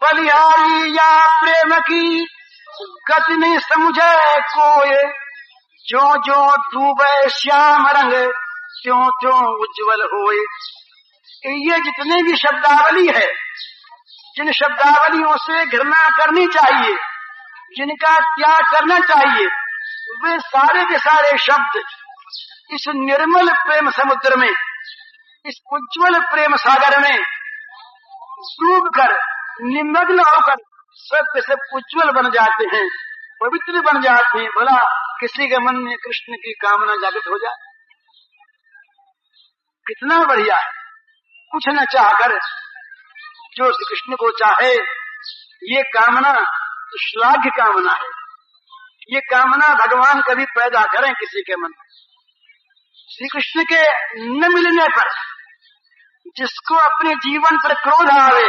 बलिहारी या प्रेम की गति नहीं समझे कोई, जो जो डूबे श्याम रंग त्यों त्यों उज्जवल होए। ये जितने भी शब्दावली है, जिन शब्दावलियों से घृणा करनी चाहिए, जिनका त्याग करना चाहिए, वे सारे के सारे शब्द इस निर्मल प्रेम समुद्र में, इस उज्जवल प्रेम सागर में डूब कर, निमग्न होकर सब के सब उज्जवल बन जाते हैं, पवित्र बन जाते हैं। भला किसी के मन में कृष्ण की कामना जागृत हो जाए, कितना बढ़िया है। कुछ न चाहकर जो श्री कृष्ण को चाहे, ये कामना तो श्लाघ्य कामना है। ये कामना भगवान कभी पैदा करें किसी के मन में। श्री कृष्ण के न मिलने पर जिसको अपने जीवन पर क्रोध आवे,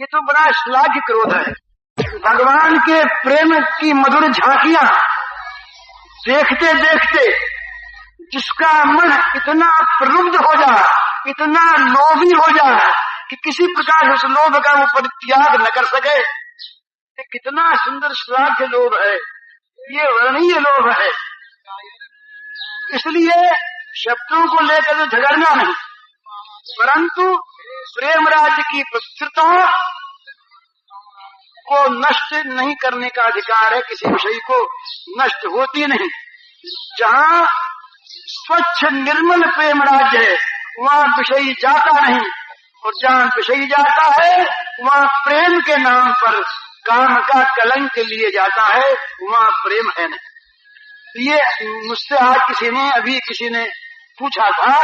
ये तो बड़ा श्लाघ्य क्रोध है। भगवान के प्रेम की मधुर झांकियां देखते देखते जिसका मन इतना प्रलुब्ध हो जाए, इतना लोभी हो जाए कि किसी प्रकार उस लोभ का वो परित्याग न कर सके, ये कितना सुंदर श्लाघ्य लोभ है, ये वर्णनीय लोभ है। इसलिए शब्दों को लेकर तो झगड़ना नहीं, परंतु प्रेम राज्य की पवित्रता को नष्ट नहीं करने का अधिकार है। किसी विषय को नष्ट होती नहीं। जहाँ स्वच्छ निर्मल प्रेम राज्य है, वहाँ विषयी जाता नहीं, और जहाँ विषयी जाता है वहाँ प्रेम के नाम पर काम का कलंक लिए जाता है, वहाँ प्रेम है नहीं। ये मुझसे आज किसी ने पूछा था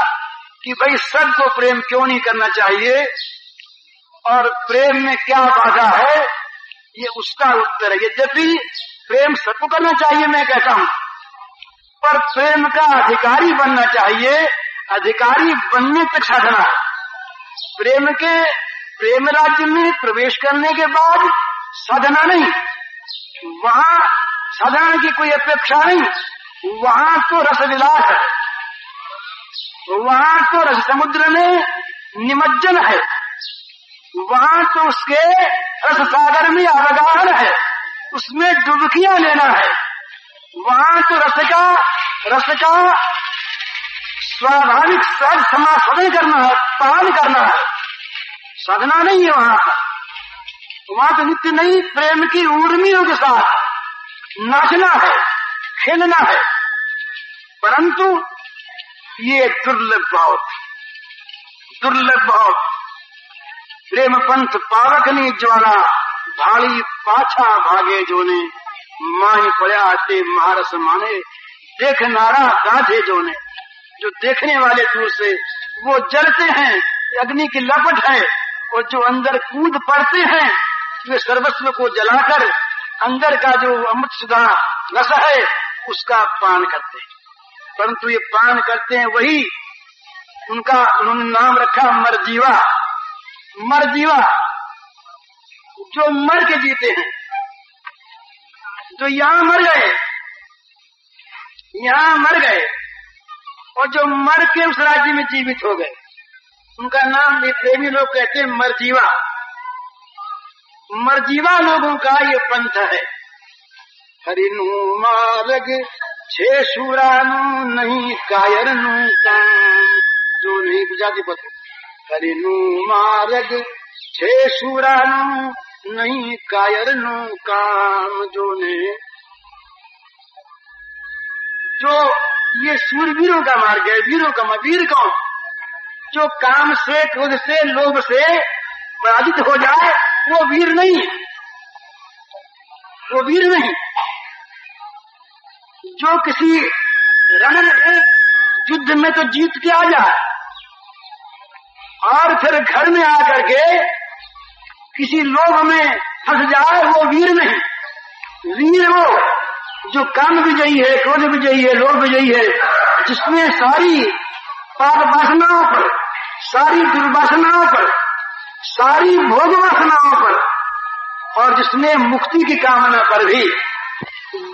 कि भाई सबको प्रेम क्यों नहीं करना चाहिए और प्रेम में क्या बाधा है, ये उसका उत्तर है। यद्यपि प्रेम सबको करना चाहिए मैं कहता हूँ, पर प्रेम का अधिकारी बनना चाहिए। अधिकारी बनने तक साधना है। प्रेम राज्य में प्रवेश करने के बाद साधना नहीं, वहाँ साधना की कोई अपेक्षा नहीं। वहाँ तो रस विलास है, वहाँ तो रस समुद्र में निमज्जन है, वहाँ तो उसके रस सागर में अवगाहन है, उसमें डुबकियां लेना है। वहाँ तो रस का स्वाभाविक सहज समास्वादन करना है, पान करना है, साधना नहीं है। वहाँ तो नित्य नई प्रेम की ऊर्मियों के साथ नाचना है, खेलना है। परंतु ये दुर्लभ बहुत प्रेम पंथ पावकनी ज्वाला भाड़ी पाछा भागे जोने माही पड़या ते महारस माने देख नारा गाधे जोने। जो देखने वाले दूर से वो जलते हैं, अग्नि की लपट है, और जो अंदर कूद पड़ते हैं वे सर्वस्व को जलाकर अंदर का जो अमृत सुधा रस है उसका पान करते हैं। परंतु ये पान करते हैं वही, उनका उन्होंने नाम रखा मरजीवा। मरजीवा जो मर के जीते हैं, जो यहाँ मर गए, यहाँ मर गए और जो मर के उस राज्य में जीवित हो गए, उनका नाम भी प्रेमी लोग कहते हैं मरजीवा। मरजीवा लोगों का ये पंथ है। हरिनु मार्ग छे सुरानु नहीं कायरनु काम, जो नहीं गुजराती पत्र। हरिनु मार्ग छे सुरानु नहीं कायरनु काम, जो ने जो ये सूरवीरों का मार्ग है। वीरों का वीर कौन? जो काम से, क्रोध से, लोभ से पराजित हो जाए वो वीर नहीं, वो वीर नहीं। जो किसी रण में युद्ध में तो जीत के आ जाए और फिर घर में आकर के किसी लोभ में फंस जाए वो वीर नहीं। वीर वो जो काम विजयी है, क्रोध विजयी है, लोभ विजयी है, जिसमें सारी पाप वासनाओं पर, सारी दुर्वासनाओं पर, सारी भोग वासनाओं पर और जिसने मुक्ति की कामना पर भी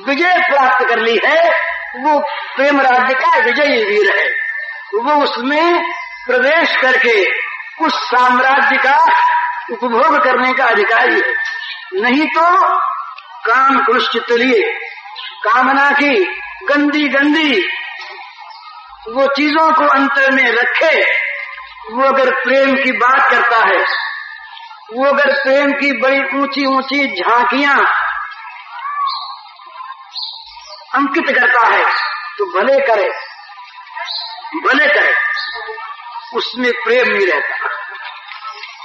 विजय प्राप्त कर ली है, वो प्रेम राज्य का विजयी वीर है। वो उसमें प्रवेश करके उस साम्राज्य का उपभोग करने का अधिकारी है। नहीं तो काम क्रुष चित्त लिए कामना की गंदी गंदी वो चीजों को अंतर में रखे, वो अगर प्रेम की बात करता है, वो अगर प्रेम की बड़ी ऊंची ऊंची झांकियां अंकित करता है तो भले करे, भले करे, उसमें प्रेम नहीं रहता।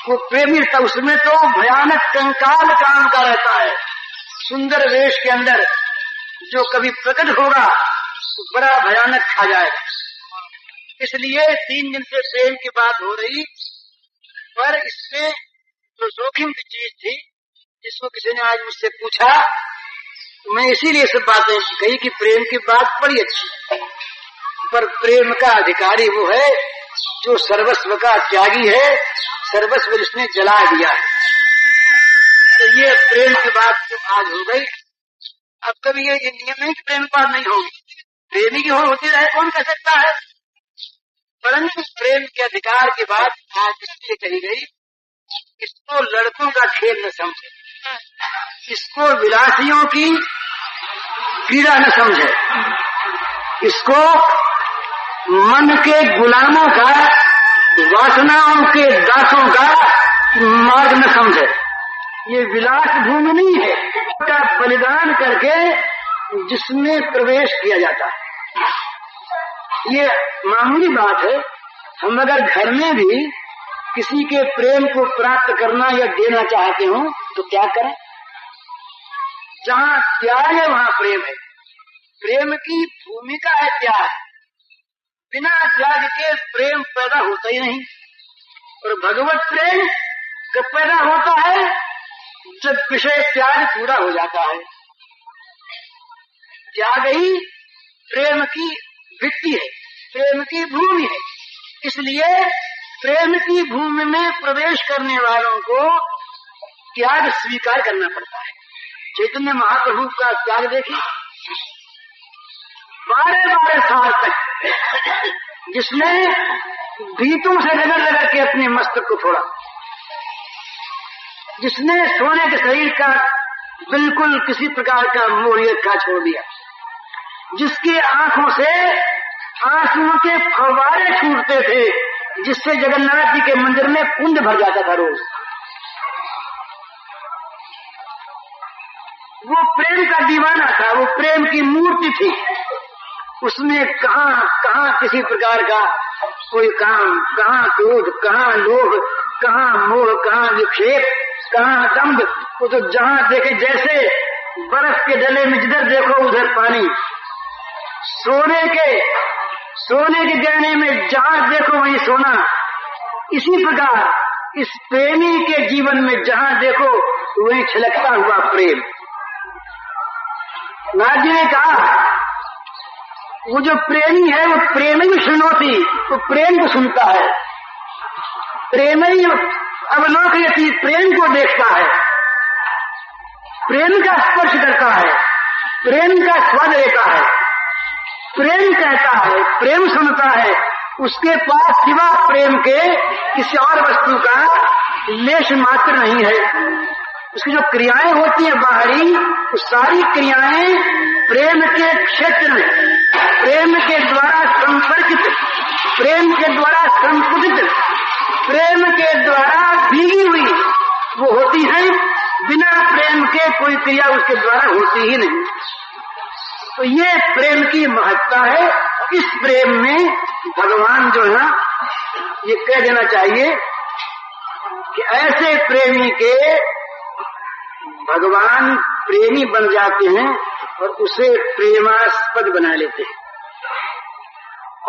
वो प्रेमी रहता, उसमें तो भयानक कंकाल काम का रहता है। सुंदर वेश के अंदर जो कभी प्रकट होगा तो बड़ा भयानक खा जाएगा। इसलिए 3 दिन से प्रेम की बात हो रही, पर इसमें जो जोखिम की चीज थी, जिसको किसी ने आज मुझसे पूछा, मैं इसीलिए सब बातें कही कि प्रेम की बात बड़ी अच्छी है, पर प्रेम का अधिकारी वो है जो सर्वस्व का त्यागी है, सर्वस्व जिसने जला दिया है। तो ये प्रेम की बात तो आज हो गई। अब कभी ये नियमित प्रेम की बात नहीं होगी, प्रेमी की होती रहे कौन कह सकता है, परंतु प्रेम के अधिकार की बात आज इसलिए कही गई, इसको लड़कों का खेल न समझे, इसको विलासियों की पीड़ा न समझे, इसको मन के गुलामों का, वासनाओं के दासों का मार्ग न समझे। ये विलास भूमि नहीं है, का बलिदान करके जिसमें प्रवेश किया जाता है। ये मामूली बात है। हम अगर घर में भी किसी के प्रेम को प्राप्त करना या देना चाहते हो तो क्या करें? जहाँ त्याग है वहाँ प्रेम है। प्रेम की भूमिका है त्याग। बिना त्याग के प्रेम पैदा होता ही नहीं। और भगवत प्रेम कब पैदा होता है? जब विषय त्याग पूरा हो जाता है। त्याग ही प्रेम की भित्ति है, प्रेम की भूमि है। इसलिए प्रेम की भूमि में प्रवेश करने वालों को त्याग स्वीकार करना पड़ता है। चैतन्य महाप्रभु का त्याग देखिए, 12 साल तक जिसने भीतों से रगड़ के अपने मस्तक को छोड़ा, जिसने सोने के शरीर का बिल्कुल किसी प्रकार का मोहयत छोड़ दिया, जिसकी आंखों से आंसुओं के फव्वारे छूटते थे, जिससे जगन्नाथ जी के मंदिर में कुंड भर जाता था रोज। वो प्रेम का दीवाना था, वो प्रेम की मूर्ति थी। उसमें कहाँ किसी प्रकार का कोई काम, कहाँ क्रोध, कहाँ लोभ, कहाँ मोह, कहाँ विक्षेप, कहाँ दंभ। वो तो जहाँ देखे, जैसे बर्फ के डले में जिधर देखो उधर पानी, सोने के गहने में जहाँ देखो वही सोना। इसी प्रकार इस प्रेमी के जीवन में जहाँ देखो तो वही छलकता हुआ प्रेम। नारद जी ने कहा वो जो प्रेमी है वो प्रेम ही सुनोती, वो प्रेम को सुनता है, प्रेम ही अवलोकयति, प्रेम को देखता है, प्रेम का स्पर्श करता है, प्रेम का स्वाद लेता है, प्रेम कहता है, प्रेम सुनता है। उसके पास सिवा प्रेम के किसी और वस्तु का लेश मात्र नहीं है। उसकी जो क्रियाएं होती हैं बाहरी, वो सारी क्रियाएं प्रेम के क्षेत्र में, प्रेम के द्वारा संपर्कित, प्रेम के द्वारा संपुटित, प्रेम के द्वारा भीगी हुई वो होती है। बिना प्रेम के कोई क्रिया उसके द्वारा होती ही नहीं। तो ये प्रेम की महत्ता है। इस प्रेम में भगवान जो है ये कह देना चाहिए कि ऐसे प्रेमी के भगवान प्रेमी बन जाते हैं और उसे प्रेमास्पद बना लेते हैं।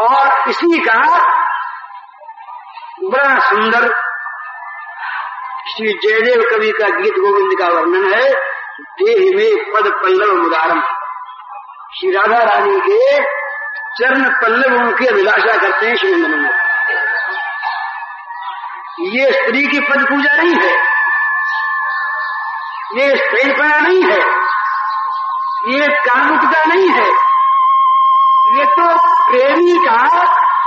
और इसी का बड़ा सुंदर श्री जयदेव कवि का गीत गोविंद का वर्णन है। देह में पद पल्लव मुदारम, श्री राधा रानी के चरण पल्लवों की अभिलाषा करते हैं श्री नंदन। ये स्त्री की पद पूजा नहीं है, ये स्त्रीपना नहीं है, ये कामुकता नहीं है, ये तो प्रेमी का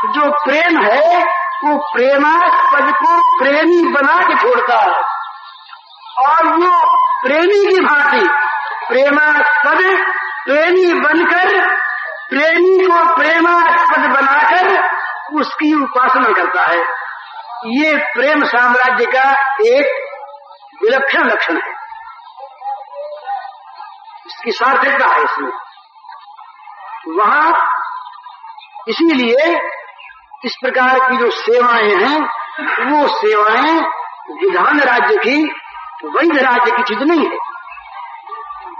जो प्रेम है वो प्रेमास्पद को प्रेमी बना के छोड़ता है। और वो प्रेमी की भांति प्रेमास्पद प्रेमी बनकर प्रेमी को प्रेमास्पद बनाकर उसकी उपासना करता है। ये प्रेम साम्राज्य का एक विलक्षण लक्षण है, इसकी सार्थकता है इसमें। वहां इसीलिए इस प्रकार की जो सेवाएं हैं वो सेवाएं विधान राज्य की, वैध राज्य की चीज नहीं है,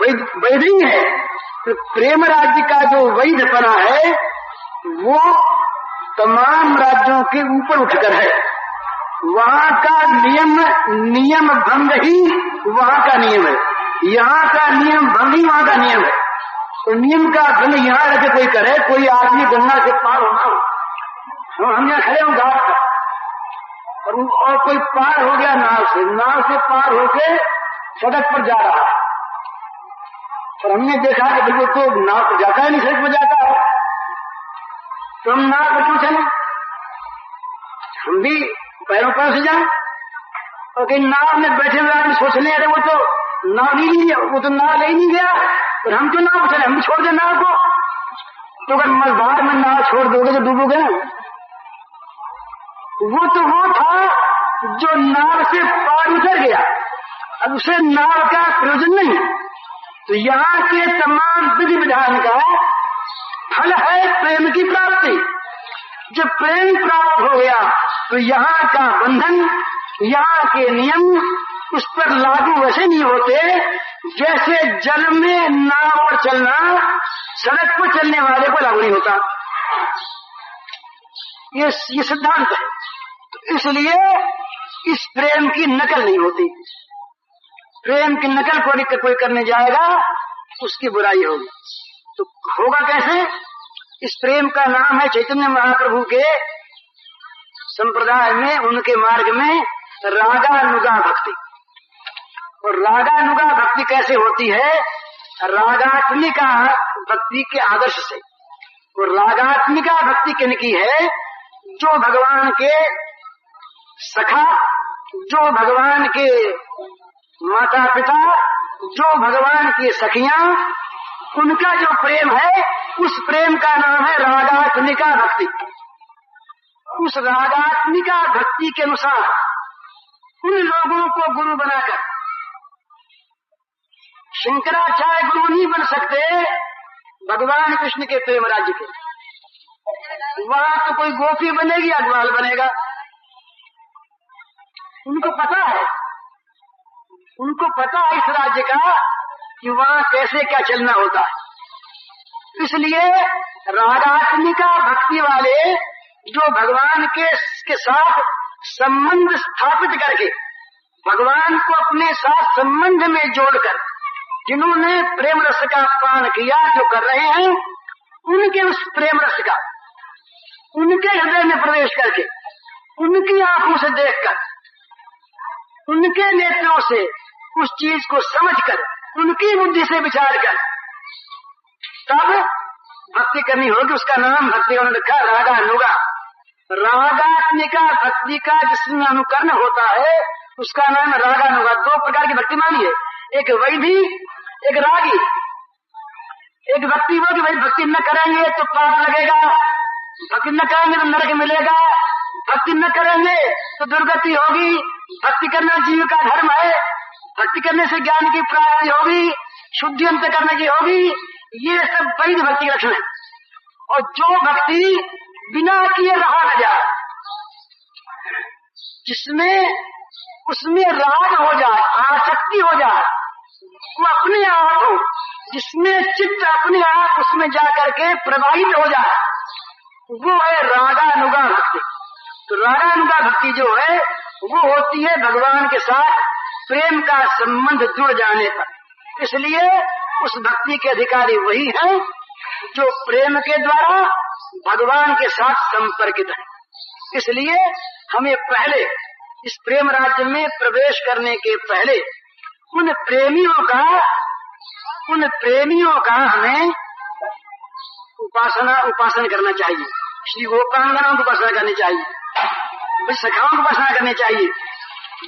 वैध नहीं है। तो प्रेम राज्य का जो वैधपना है वो तमाम राज्यों के ऊपर उठकर है। वहां का नियम भंग ही वहां का नियम है, यहाँ का नियम भंग ही वहां का नियम है। तो नियम का भंग यहाँ रखे कोई करे, कोई आदमी गंगा से पार होना, हम यहाँ खड़े हों घाट पर और कोई पार हो गया नाव से पार होके सड़क पर जा रहा है, और हमने देखा कि बिल्कुल तो नाव पर जाता है नहीं, सड़क पर जाता है, तो हम नाव पर क्यों चले? हम भी पैरों पर से जाए। और कहीं नाव में बैठे हुए आदमी सोच ले अरे वो तो नाव नहीं लिया, वो तो नाव ले नहीं गया, और हम क्यों नाव पर चले, हम भी छोड़ दे नाव को। तो अगर मझधार में नाव छोड़ दोगे तो डूबोगे ना। वो तो वो था जो नाव से पार उतर गया, अब उसे नाव का प्रयोजन नहीं। तो यहाँ के तमाम विधि विधान का फल है प्रेम की प्राप्ति। जब प्रेम प्राप्त हो गया तो यहाँ का बंधन, यहाँ के नियम उस पर लागू वैसे नहीं होते जैसे जल में नाव पर चलना सड़क पर चलने वाले को लागू नहीं होता। ये सिद्धांत है। तो इसलिए इस प्रेम की नकल नहीं होती। प्रेम की नकल कोई करने जाएगा उसकी बुराई होगी। तो होगा कैसे? इस प्रेम का नाम है चैतन्य महाप्रभु के संप्रदाय में, उनके मार्ग में रागानुगा भक्ति। और रागानुगा भक्ति कैसे होती है? रागात्मिका भक्ति के आदर्श से। और रागात्मिका भक्ति किनकी है? जो भगवान के सखा, जो भगवान के माता पिता, जो भगवान की सखियां, उनका जो प्रेम है उस प्रेम का नाम है रागात्मिका भक्ति। उस रागात्मिका भक्ति के अनुसार उन लोगों को गुरु बनाकर, शंकराचार्य गुरु नहीं बन सकते भगवान कृष्ण के प्रेम राज्य के। वहां तो कोई गोपी बनेगी या ग्वाल बनेगा। उनको पता है, उनको पता है इस राज्य का कि वहां कैसे क्या चलना होता है। इसलिए रागात्मिका भक्ति वाले जो भगवान के साथ संबंध स्थापित करके भगवान को अपने साथ संबंध में जोड़कर जिन्होंने प्रेम रस का पान किया, जो कर रहे हैं, उनके उस प्रेम रस का उनके हृदय में प्रवेश करके, उनकी आंखों से देखकर, उनके नेत्रों से उस चीज को समझकर, उनकी बुद्धि से विचार कर तब भक्ति करनी होगी। उसका नाम भक्ति उन्होंने रखा रागानुगा। रागात्मिका भक्ति का जिसमें अनुकरण होता है उसका नाम रागानुगा। दो प्रकार की भक्ति मानी है, एक वैधी, एक रागी। एक भक्ति वो कि भाई भक्ति न करेंगे तो पाप लगेगा, भक्ति न करेंगे तो नरक मिलेगा, भक्ति न करेंगे तो दुर्गति होगी, भक्ति करना जीव का धर्म है, भक्ति करने से ज्ञान की प्राप्ति होगी, शुद्धि अंत करने की होगी। ये सब वैध भक्ति के लक्षण है। और जो भक्ति बिना किए रहा न जाए, जिसमें उसमें राग हो जाए, आसक्ति हो जाए, वो अपने आप हो, जिसमें चित्त अपने आप उसमें जाकर के प्रभावित हो जाए, वो है रागानुगा भक्ति। तो रागानुगा भक्ति जो है वो होती है भगवान के साथ प्रेम का संबंध जुड़ जाने पर। इसलिए उस भक्ति के अधिकारी वही हैं जो प्रेम के द्वारा भगवान के साथ संपर्कित है। इसलिए हमें पहले इस प्रेम राज्य में प्रवेश करने के पहले उन प्रेमियों का हमें उपासना करना चाहिए। श्री गोपांगनाओं की उपासना करनी चाहिए, सखाओं की उपासना करनी चाहिए,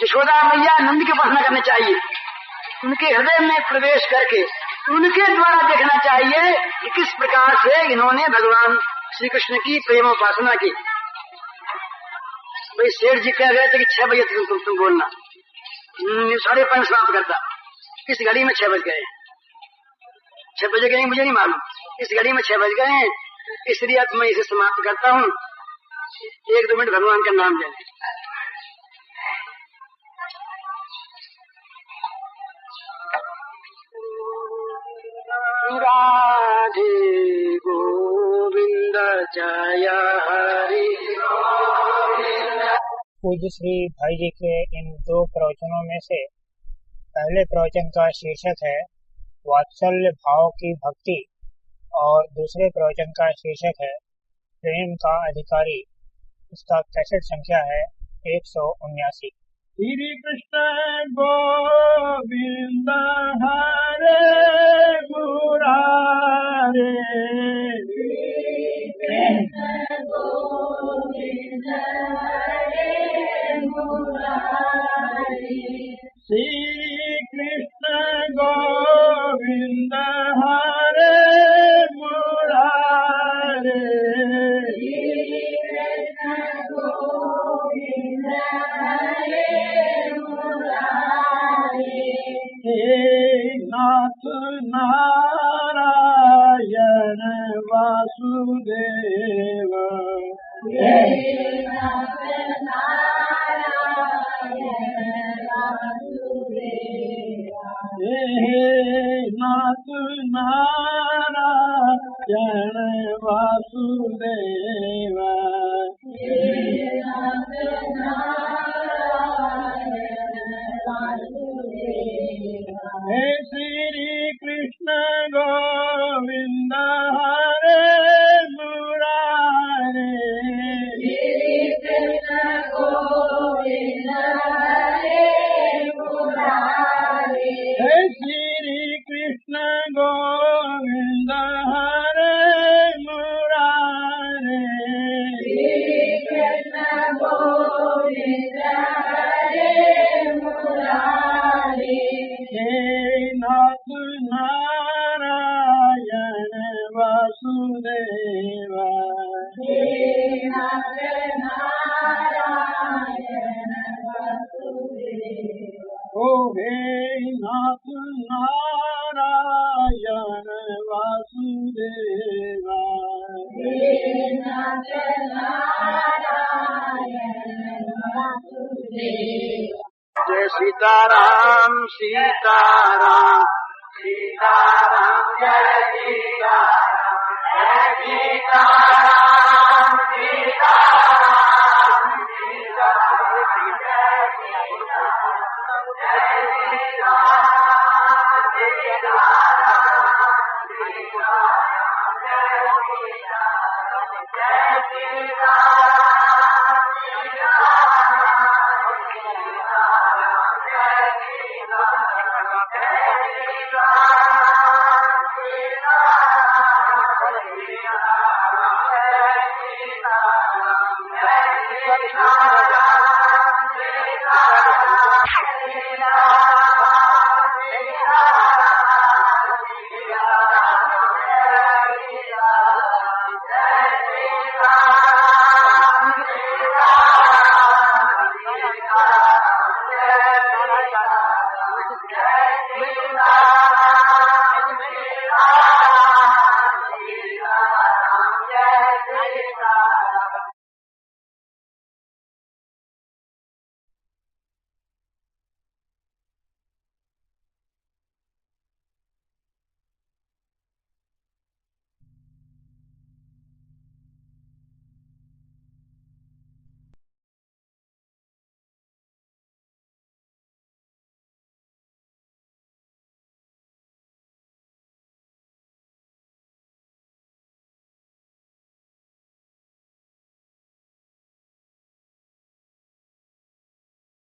यशोदा मैया नंद की उपासना करनी चाहिए। उनके हृदय में प्रवेश करके उनके द्वारा देखना चाहिए कि किस प्रकार से इन्होंने भगवान श्री कृष्ण की प्रेमोपासना की। भाई सेठ जी कह गए थे कि 6 बजे तुम बोलना, 5:30 समाप्त करता। इस घड़ी में 6 बज गए, 6 बजे गए मुझे नहीं मालूम, इस घड़ी में 6 बज गए हैं, इसलिए अब मैं इसे समाप्त करता हूँ। 1-2 मिनट भगवान का नाम लें। राधे गोविंद जय हरि। पूज्य श्री भाई जी के इन 2 प्रवचनों में से पहले प्रवचन का शीर्षक है वात्सल्य भाव की भक्ति और दूसरे प्रवचन का शीर्षक है प्रेम का अधिकारी। इसका कैसेट संख्या है 179। श्री कृष्ण गोविंद हरे मुरारे, कृष्ण गोविंद हरे मुरारे, श्री कृष्ण गोविंद हरे मुरारे, नाथ नारायण वासुदेव, नाथ नारायण वासुदेव, हे श्री कृष्ण गोविंद हरे मुरारे, कृष्ण गोविंद हरे मुरारे, हे श्री कृष्ण गोविंद हरे मुरारे, कृष्ण गोविंद हरे मुरारे, हे नाथ नारायण वासुदेव, हे नाथ नारायण वासुदेव, ओ हे नाथ नारायण वासुदेव, हे नाथ नारायण वासुदेव। जय सीताराम सीताराम सीताराम जय सीताराम, जय सीताराम सीताराम सीताराम।